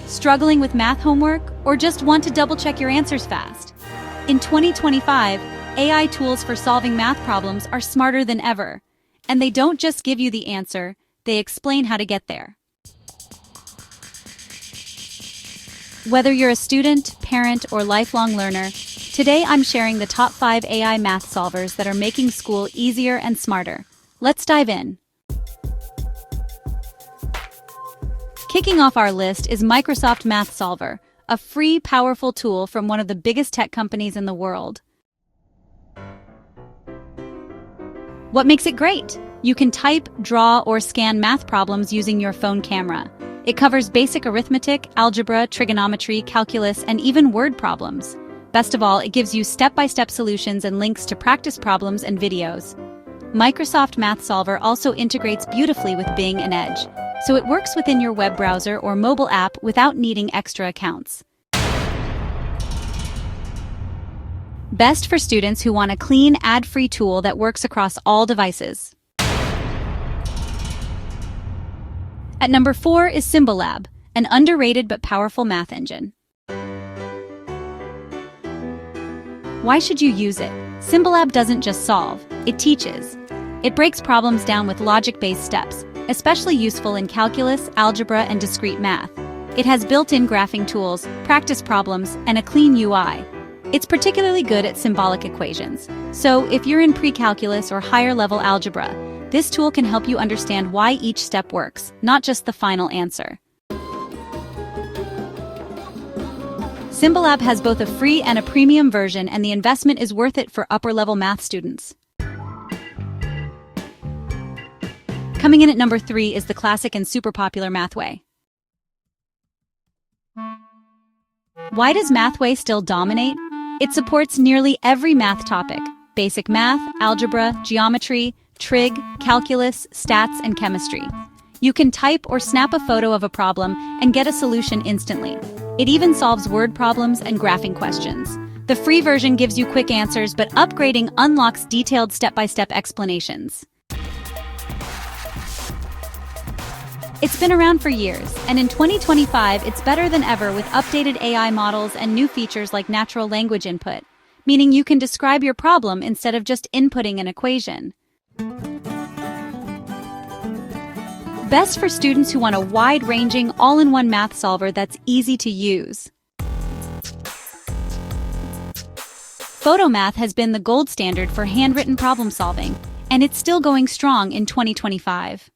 Struggling with math homework, or just want to double-check your answers fast? In 2025, AI tools for solving math problems are smarter than ever. And they don't just give you the answer, they explain how to get there. Whether you're a student, parent, or lifelong learner, today I'm sharing the top 5 AI math solvers that are making school easier and smarter. Let's dive in. Kicking off our list is Microsoft Math Solver, a free, powerful tool from one of the biggest tech companies in the world. What makes it great? You can type, draw, or scan math problems using your phone camera. It covers basic arithmetic, algebra, trigonometry, calculus, and even word problems. Best of all, it gives you step-by-step solutions and links to practice problems and videos. Microsoft Math Solver also integrates beautifully with Bing and Edge, so it works within your web browser or mobile app without needing extra accounts. Best for students who want a clean, ad-free tool that works across all devices. At number 4 is Symbolab, an underrated but powerful math engine. Why should you use it? Symbolab doesn't just solve, it teaches. It breaks problems down with logic-based steps, especially useful in calculus, algebra, and discrete math. It has built-in graphing tools, practice problems, and a clean UI. It's particularly good at symbolic equations. So if you're in pre-calculus or higher-level algebra, this tool can help you understand why each step works, not just the final answer. Symbolab has both a free and a premium version, and the investment is worth it for upper-level math students. Coming in at number 3 is the classic and super popular Mathway. Why does Mathway still dominate? It supports nearly every math topic: basic math, algebra, geometry, trig, calculus, stats, and chemistry. You can type or snap a photo of a problem and get a solution instantly. It even solves word problems and graphing questions. The free version gives you quick answers, but upgrading unlocks detailed step-by-step explanations. It's been around for years, and in 2025, it's better than ever with updated AI models and new features like natural language input, meaning you can describe your problem instead of just inputting an equation. Best for students who want a wide-ranging, all-in-one math solver that's easy to use. Photomath has been the gold standard for handwritten problem solving, and it's still going strong in 2025.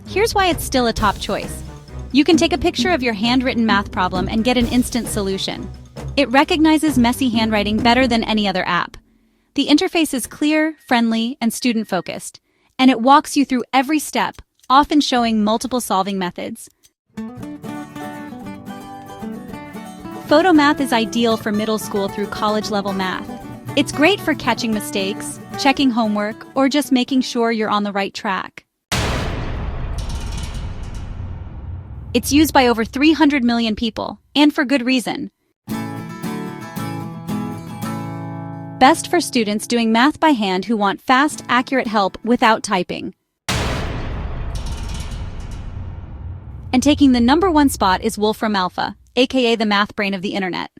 Here's why it's still a top choice. You can take a picture of your handwritten math problem and get an instant solution. It recognizes messy handwriting better than any other app. The interface is clear, friendly, and student-focused, and it walks you through every step, often showing multiple solving methods. Photomath is ideal for middle school through college-level math. It's great for catching mistakes, checking homework, or just making sure you're on the right track. It's used by over 300 million people, and for good reason. Best for students doing math by hand who want fast, accurate help without typing. And taking the number 1 spot is Wolfram Alpha, aka the math brain of the internet.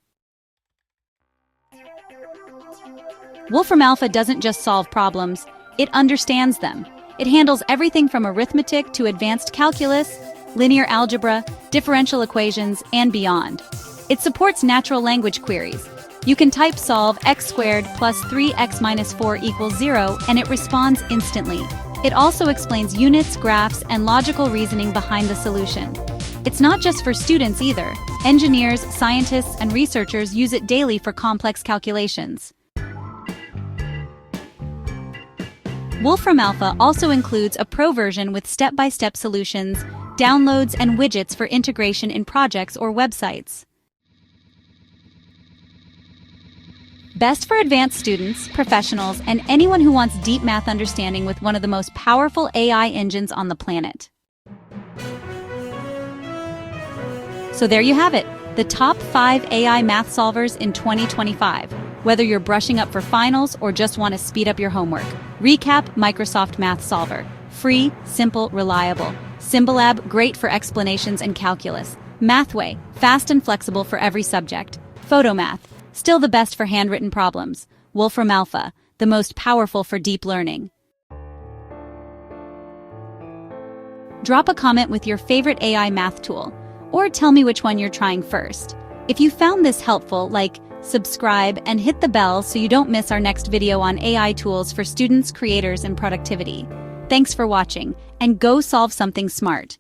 Wolfram Alpha doesn't just solve problems, it understands them. It handles everything from arithmetic to advanced calculus, linear algebra, differential equations, and beyond. It supports natural language queries. You can type solve x squared plus 3x minus 4 equals 0, and it responds instantly. It also explains units, graphs, and logical reasoning behind the solution. It's not just for students either. Engineers, scientists, and researchers use it daily for complex calculations. Wolfram Alpha also includes a pro version with step-by-step solutions, downloads, and widgets for integration in projects or websites. Best for advanced students, professionals, and anyone who wants deep math understanding with one of the most powerful AI engines on the planet. So there you have it, the top 5 AI math solvers in 2025. Whether you're brushing up for finals or just want to speed up your homework, recap Microsoft Math Solver. Free, simple, reliable. Symbolab, great for explanations and calculus. Mathway, fast and flexible for every subject. Photomath, still the best for handwritten problems. Wolfram Alpha, the most powerful for deep learning. Drop a comment with your favorite AI math tool, or tell me which one you're trying first. If you found this helpful, subscribe, and hit the bell so you don't miss our next video on AI tools for students, creators, and productivity. Thanks for watching, and go solve something smart.